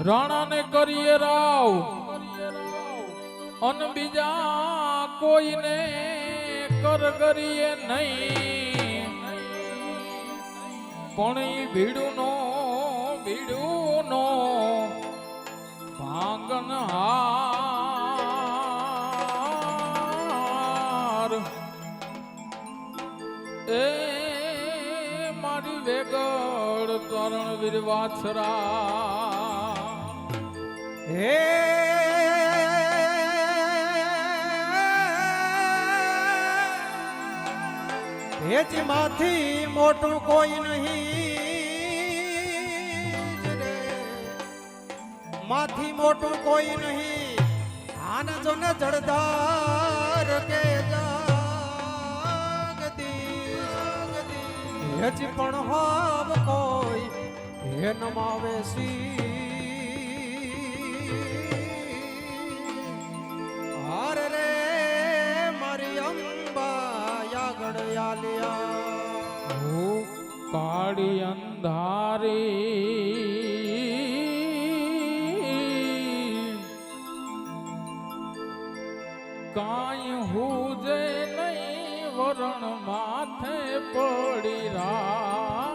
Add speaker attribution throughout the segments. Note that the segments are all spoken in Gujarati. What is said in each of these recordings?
Speaker 1: રાણાને કરીએ રાવ અન બીજા કોઈને કરગરીએ નહીં, પણ ઈ ભીડુનો ભાંગન હાર એ મારી વેગળ તરણ વીર વાછરા
Speaker 2: હે માંથી મોટું કોઈ નહીં રે, માંથી મોટું કોઈ નહીં, આન જો ને જળધાર કે જગદી હેજી પણ હોવ કોઈ હે નમાવે સી હાર રે મારી અંબા યાગડ યાલિયા
Speaker 1: કાળી અંધારી કાંઈ હુજે નહીં વરણ માથે પડી રાત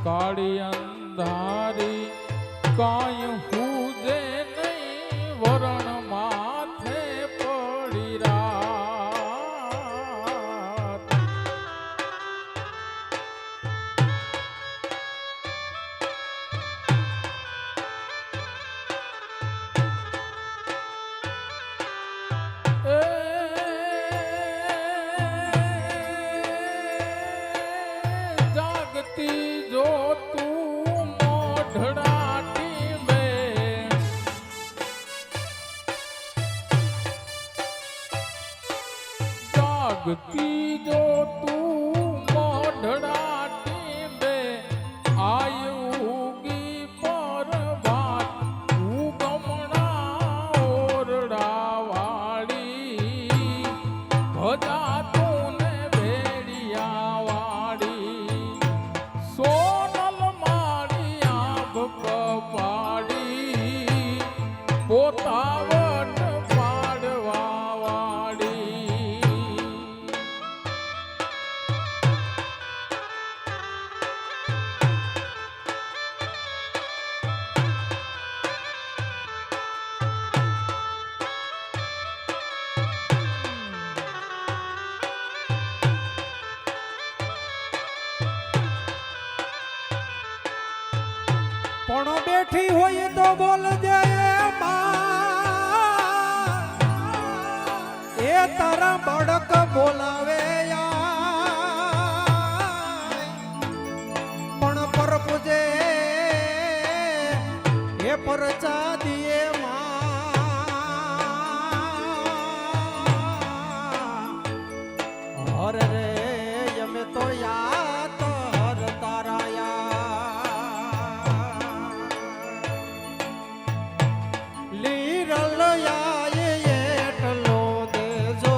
Speaker 1: કાળી અંધારી કાંઈ હુજે નહીં વરણ માથે પડી રાત જાગતી જો તું મોઢડાટી બે જાગતી જો તું મોઢડાટી બે આયુગી પર વાત ઉગમણા ઓરડા વાળી ભજા તું ને ભેડિયા વાળી સોનલ માળી આભ કપાડી પોતાવટ પાડવા વાળી
Speaker 2: પણ બેઠી હોય તો બોલજે એ તારા બડક બોલાવે પણ પર પૂજે એ પરચા દિયે હર રે અમે તો યાદ હર તારા લીરલ યાય એટલો દેજો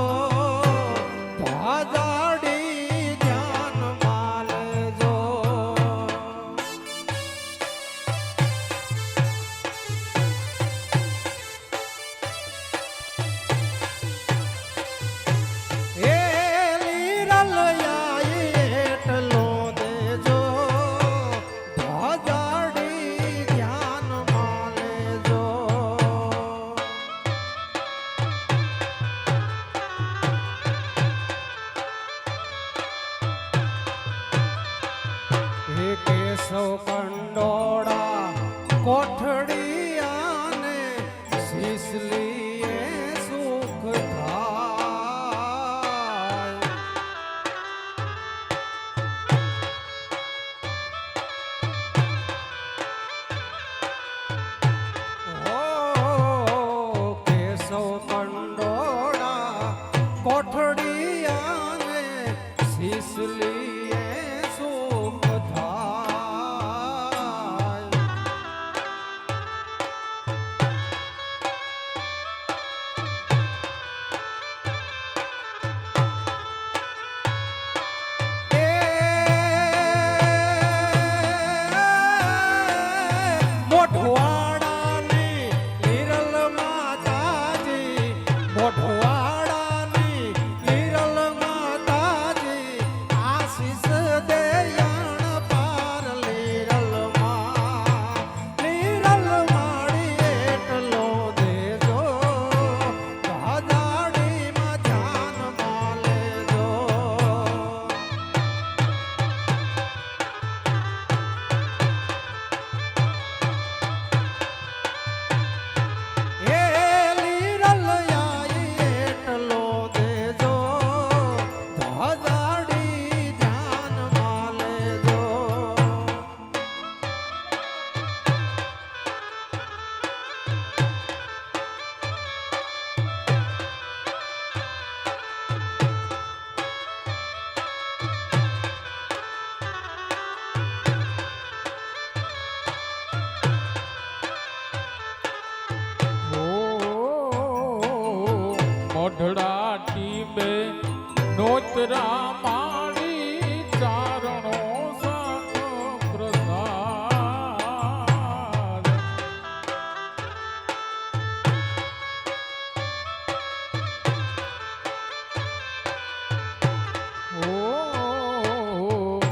Speaker 2: ભાજાડી ધ્યાન માલજો ઓઢવાડાની લીરલ માતાજી આશીષ દેયાણ પાર લીરલ માડી એટલો દેજો ભાદાડીમાં ધ્યાનમાં લેજો એ લીરલ આઈ એટલો દેજો ભાદાડી ધ્યાનમાં લેજો
Speaker 1: મોઢડા ટીબે નોતરા માડી ચારણો સાતો પ્રસાદ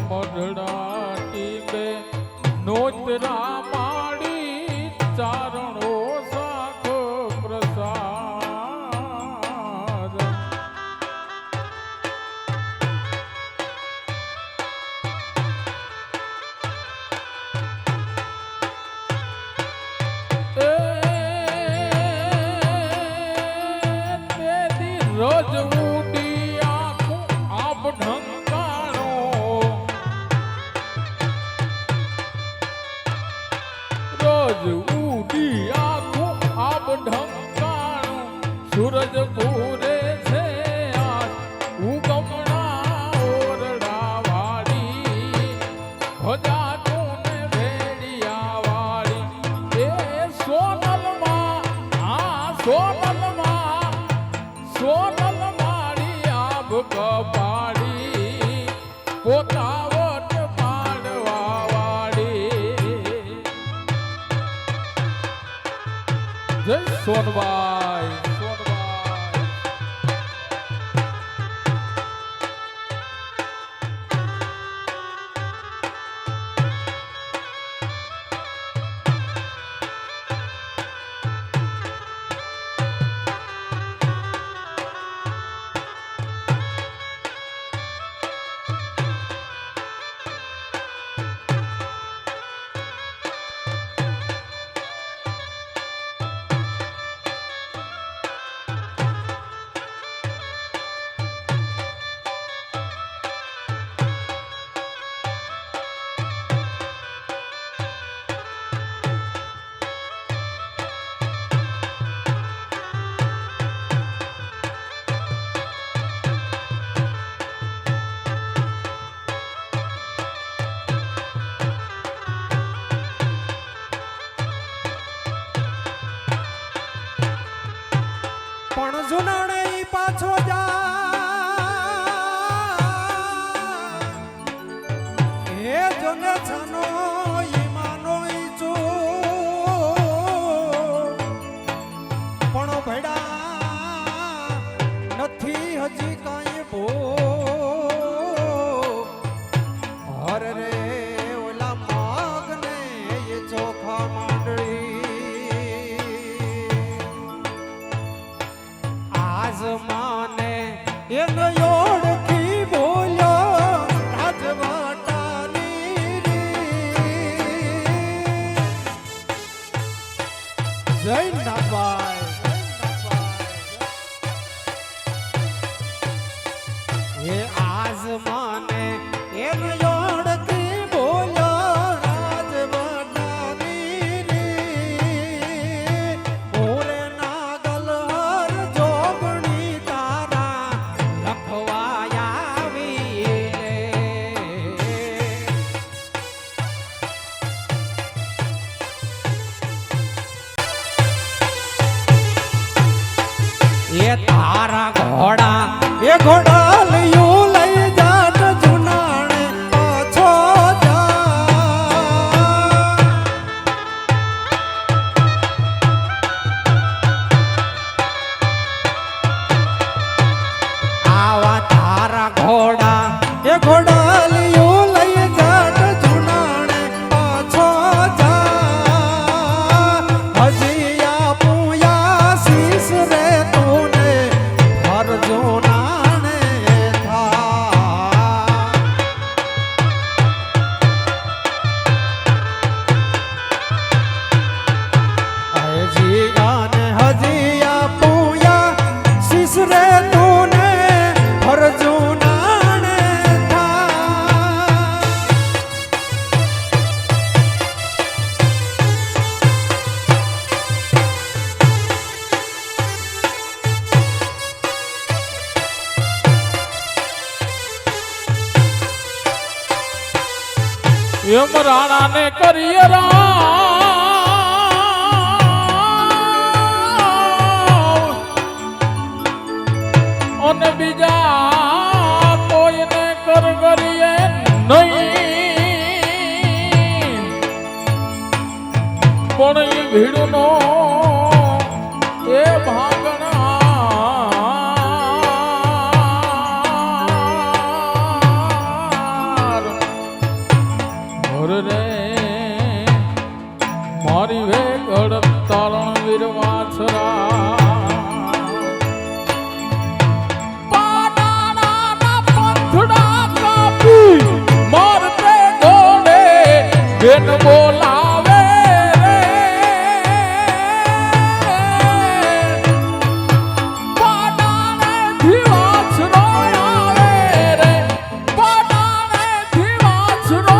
Speaker 1: મોઢડા ટીબે નોતરા માડી ચારણો સાતો પ્રસાદ રોજ ઉડી આખું આબ ઢંકાણો રોજ ઉડી આખું આબ ઢંકાણું સૂરજ પૂરે છે આજ ઉગમણા ઓરડા વાળી ભજા તું ને ભેડિયા વાળી એ સોનલમાં સોનલ મારી આબ કપાડી પોતાવટ પાડવા વાળી જય સોનબાઈ
Speaker 2: પણ જુનાણે ઈ પાછો જા એ જોને છનો ઈ માનો ઈ ચો પણ ભડા નથી હજી કાંઈ ભો હર રે ઓલા માગને એ ચોખા માંડળી આઝમાને એનો ઓળખી બોલ્યો રાજવાટાની જય નાભાઈ એ આઝમાને એનો ઓળખી બોલ્યો રાજવાટાની ઓરે નાગલ હર જોગણી તારા લખવાયા આવી એ તારા ઘોડા એ ઘોડા લયું લઈ જાટ જુનાણે પાછો જા
Speaker 1: એમ રાણાને કરીએ રામ અને બીજા કોઈને કર કરીએ નહીં પણ એ ભીડનો એ ભાગણાર રે મારી વેગળ તારણ વીર વાછરા પાડાના પંથડા કાપી મારતે દોડે બેન બોલાવે રે પાડાનેથી વાછરો આવે રે પાડાનેથી વાછરો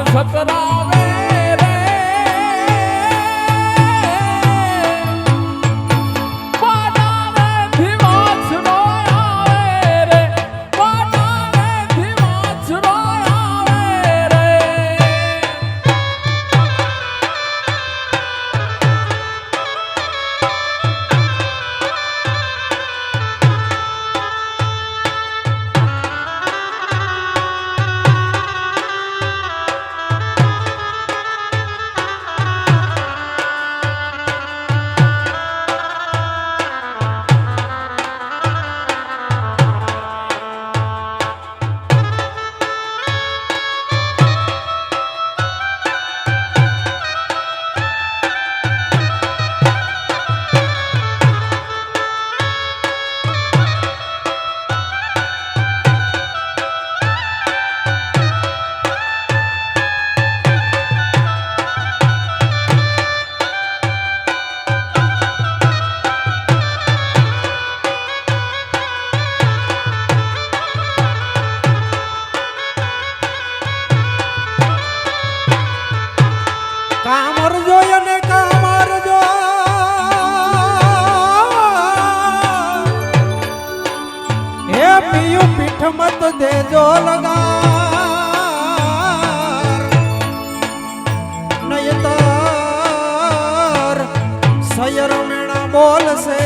Speaker 1: સતરાવે રે પાડાનેથી વાછરો આવે રે પાડાનેથી વાછરો આવે રે
Speaker 2: કામરજો અને કામરજો હે પિયું પીઠ મત દેજો લગાર નયતર સયર મેણા બોલશે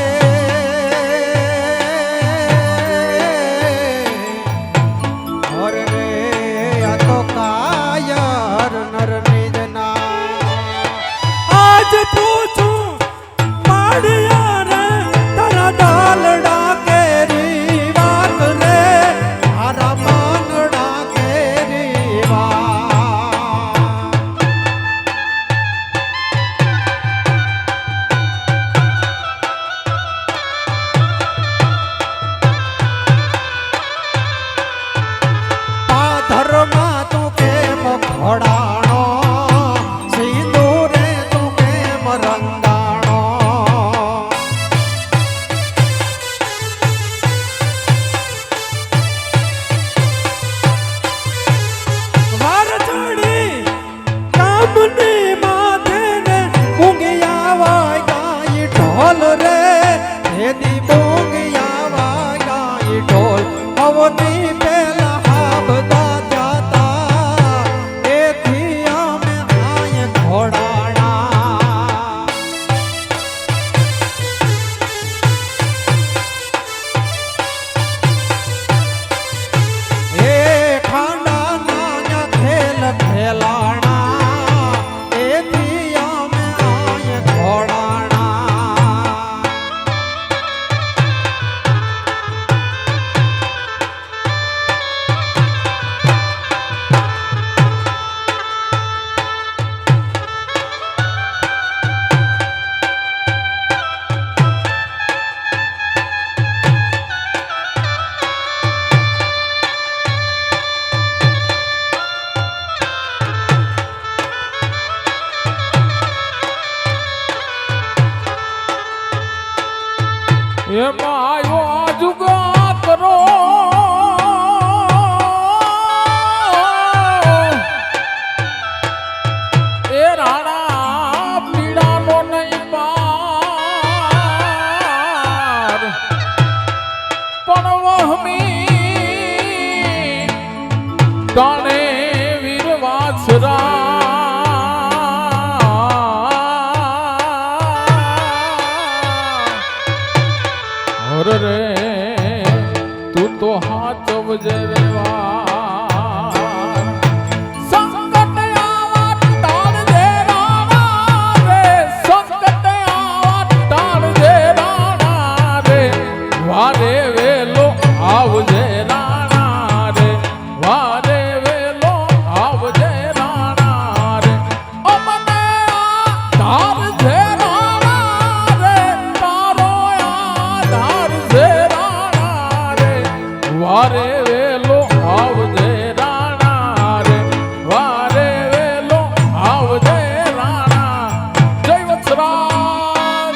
Speaker 2: અરે રે આ તો કાયર નર આજ પૂછું પાડિયા રે તારા ડાલડા કેરી વાત રે તારા માનડા
Speaker 1: આવજે વેવાર સંકટ આવત ટાળજે રાણા રે સંકટ આવત ટાળજે રાણા રે વારે વેલો આવજે રાણા રે વારે વેલો આવજે રાણા રે ઓ મને આધાર છે રાણા રે તારો આધાર છે રાણા રે વારે વેલો આવજે રાણા રે વારે વેલો આવજે રાણા જય વત્સરાજ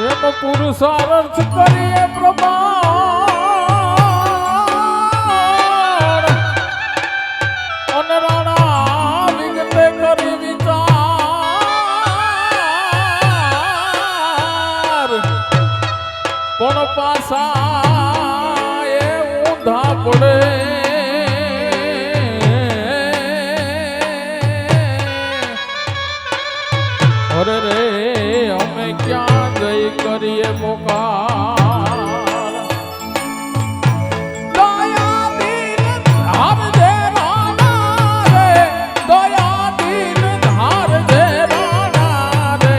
Speaker 1: એમ પુરુષાર્થ કરીએ પ્રમાણ અને રાણા વિગતે કરી વિચાર પણ પાછા એ ઊંધા પડે અરે રે અમે ક્યાં જઈ કરીએ પોકાર દયાદીન ધારજે રાણા રે દયાદીન ધારજે રાણા રે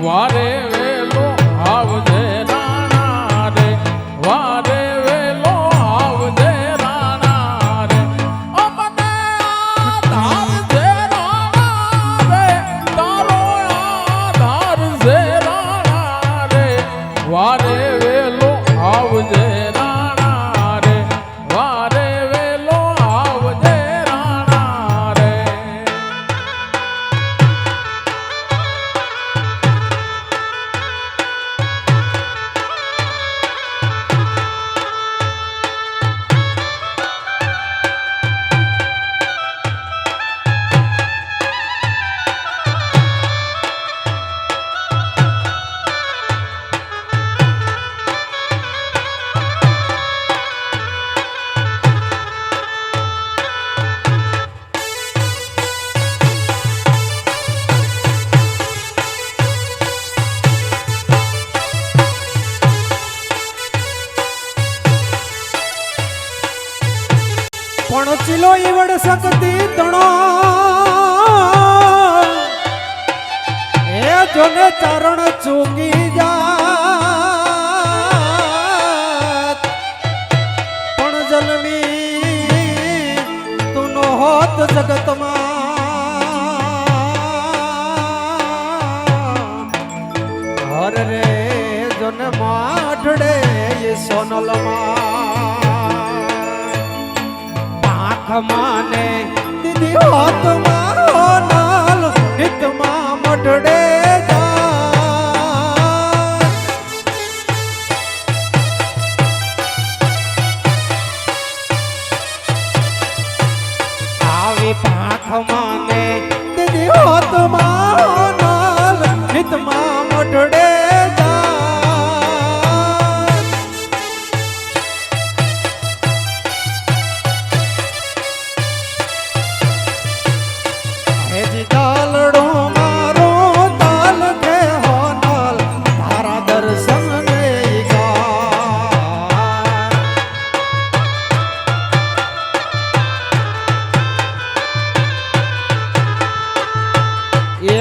Speaker 1: વારે વેલો આવજે રાણા રે વારે વેલો આવજે રાણા રે અમને આધાર છે રાણા રે તારો આધાર છે રાણા રે વારે વેલો આવજે રાણા રે વારે વેલો આવજે રાણા રે
Speaker 2: પણ ચીલો ઈવડ શકતી તણો એ જોને ચરણ ચૂકી જાત પણ જન્મી તું નો હોત જગતમાં હર રે જોને માઠડે એ સોનલમાં માને દીદી હોત મારો નાલ હિતમાં મઢડે આવી પાંખ માને દીદી હોત મારો નાલ હિતમાં મઢડે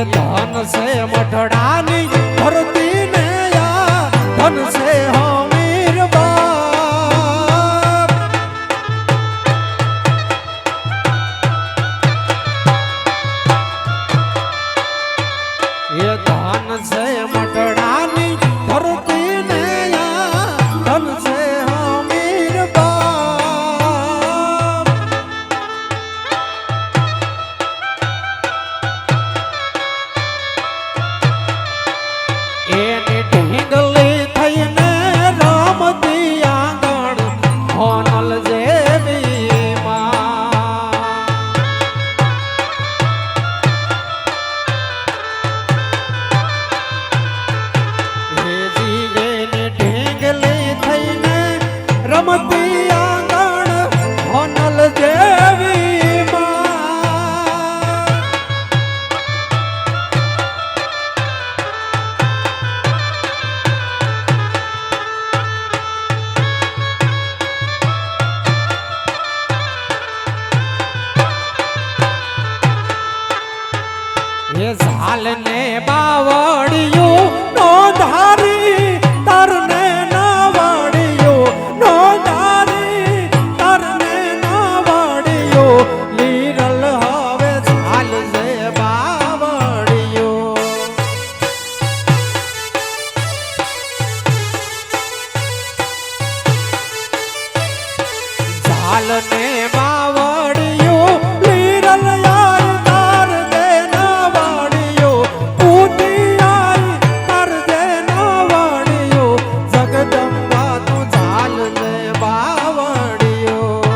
Speaker 2: ધન છે મઢડાની ધરતી ને યાર ધન છે હમીર બાપ એ ધન છે મઢડાની ધરતી ને યાર ધન છે હમીર બાપ ઝાલને બાવડિયું નો ધારી તરને નાવડિયું નો ધારી તરને નાવડિયું લીરલ હવે ઝાલજે બાવડિયું ઝાલને બાવડિયું લીરલ યાર તાર દે નાવડિયું પૂતી યાર તાર દે નાવડિયું જગદંબા તું ઝાલને બાવડિયું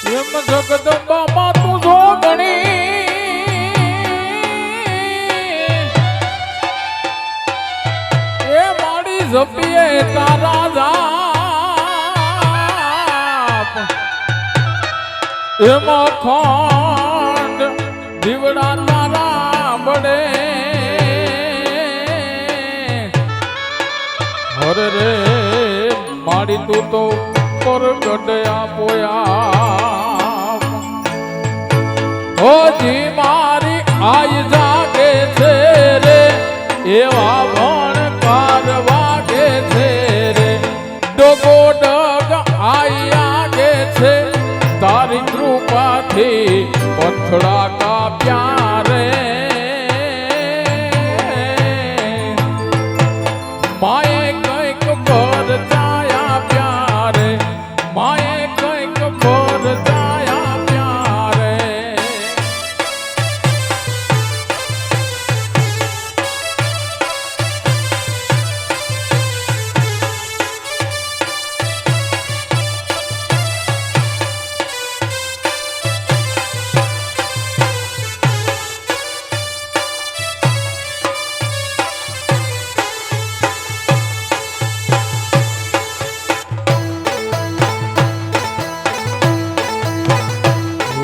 Speaker 1: એમ જગદંબામાં તું જો ગણી એ મારી જપીએ તારા જાપ એમાં ખંડ દીવડા તારા બડે હરે રે મારી તું તો પરગટ આપોયા ઓજી મારી આય જાગે છે રે એવા ભણકાર વાગે છે રે ડગો ડગ આઈ આગે છે તારી કૃપાથી પથડા કાપ્યા રે માએ કંઈક પર જાયા પ્યારે માએ કંઈક પર જાયા પ્યારે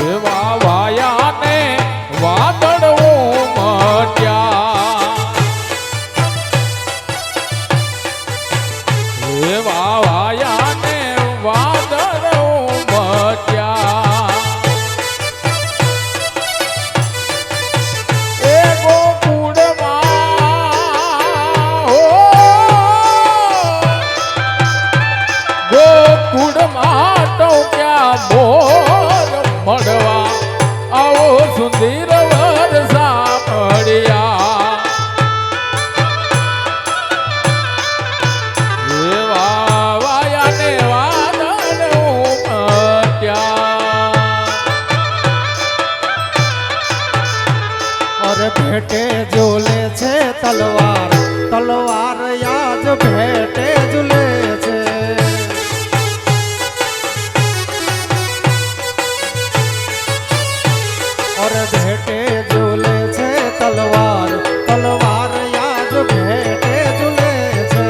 Speaker 1: એવા વાયાને વાદળ ઉમટ્યા એવા વાયાને વાદળ ઉમટ્યા એ ગોકુળમાં ગોકુળમાં ટોક્યા મોર મળવા આવો સુંદર વરસા મળ્યા એવા વાયાને વાદળ ઉમટ્યા
Speaker 2: और भेटे झूले छे तलवार तलवार याज भेटे झूले छे और भेटे झूले छे तलवार तलवार याज भेटे झूले छे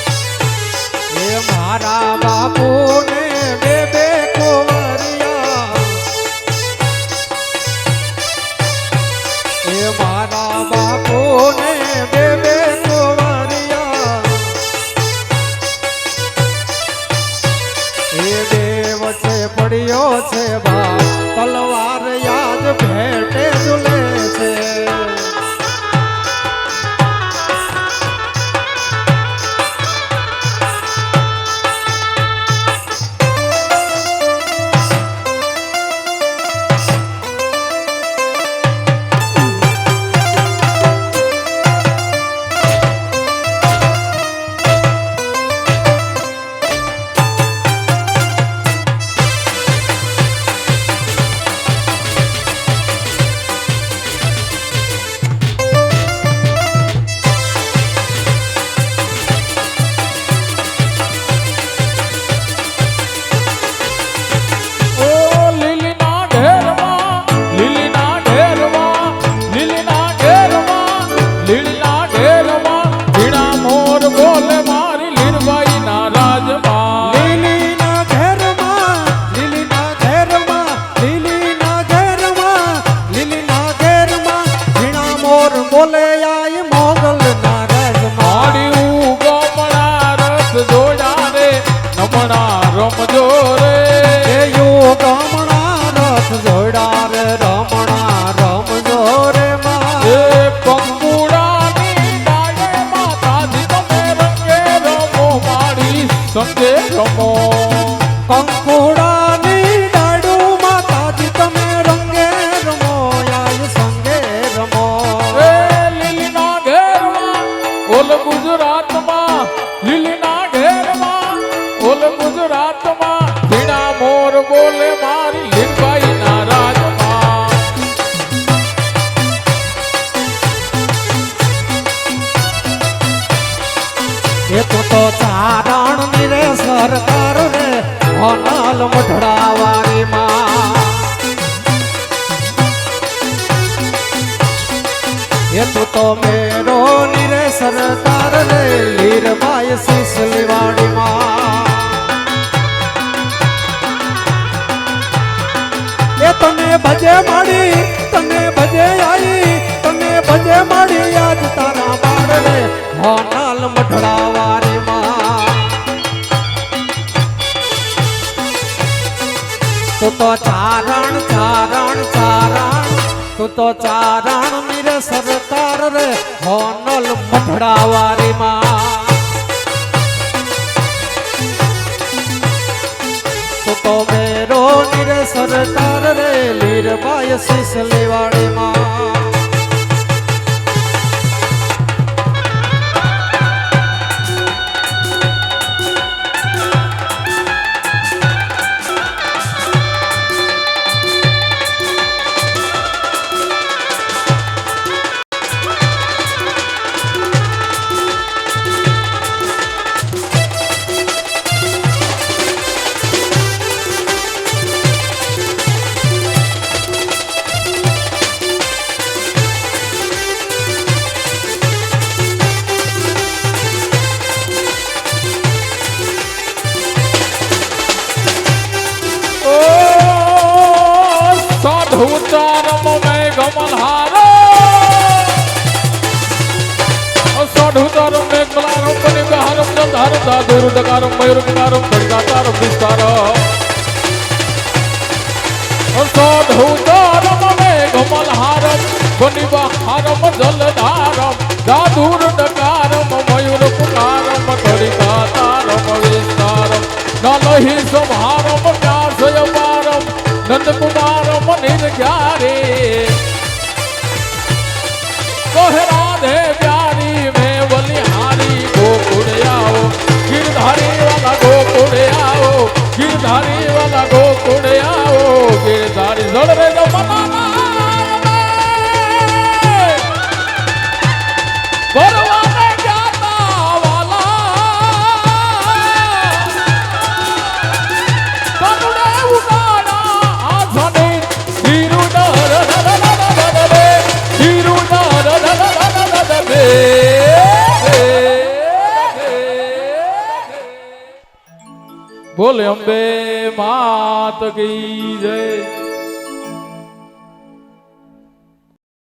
Speaker 2: ए मारा बापू ने बेबे कुंवरिया ए मारा बापू ने बेबे कुंवरिया એ દેવ છે પડ્યો છે બા તલવાર યાદ ભેટે ઝૂલે છે
Speaker 1: રમો
Speaker 2: કંકુડાની ડાળુ માતાજી તમે રંગે રમો યાય સંગે રમો
Speaker 1: એ લીલીના ઘેરમાં ઓલ ગુજરાતમાં લીલીના ઘેરમાં ઓલ ગુજરાતમાં ઝીણા મોર બોલે મારી લીલબાઈના રાજમાં
Speaker 2: એ તો ચારણ ની રે સરકાર રે હોનલ મઢડાવારી માં એ તો મેરો ની રે સરકાર રે લીરબાઈ સિસલી વાડી માં એ તને ભજે માડી તને ભજે આઈ તને ભજે માડી આજ તારા બાળ રે હોનલ મઢડાવારી માં તું તો ચારણ ચારણ ચારણ તું તો ચારણ મીરે સરકાર રે હોનલ મઢડાવારી માં તું તો મેરો નીરે સરકાર રે લીરબાઈ સિસલી વાડી માં
Speaker 1: ઉતારમ મેં ગમનહારો સાધુતારમ મેં ગમલારમ બનિબહારમ જલધારમ દાદુર ડકારમ મયુરકારમ ભડકાતારમ વિસ્તારમ સાધુતારમ મેં ગમનહારમ બનિબહારમ જલધારમ દાદુર ડકારમ મયુરકારમ ભડકાતારમ વિસ્તારમ નલહી સંહારમ વ્યાસય પારમ નંદકુમાર મનિર ક્યારે રાધે પ્યારી મેં બલિહારી ગોકુળ આવો ગિરધારી વાલા ગોકુળ આવો ગિરધારી વાલા ગોકુળ આવો ગિરધારી જળવે ભરવાને જ્ઞાતા વાલા કનુડે ઉડાડા આસને બોલે અંબે માત કી જય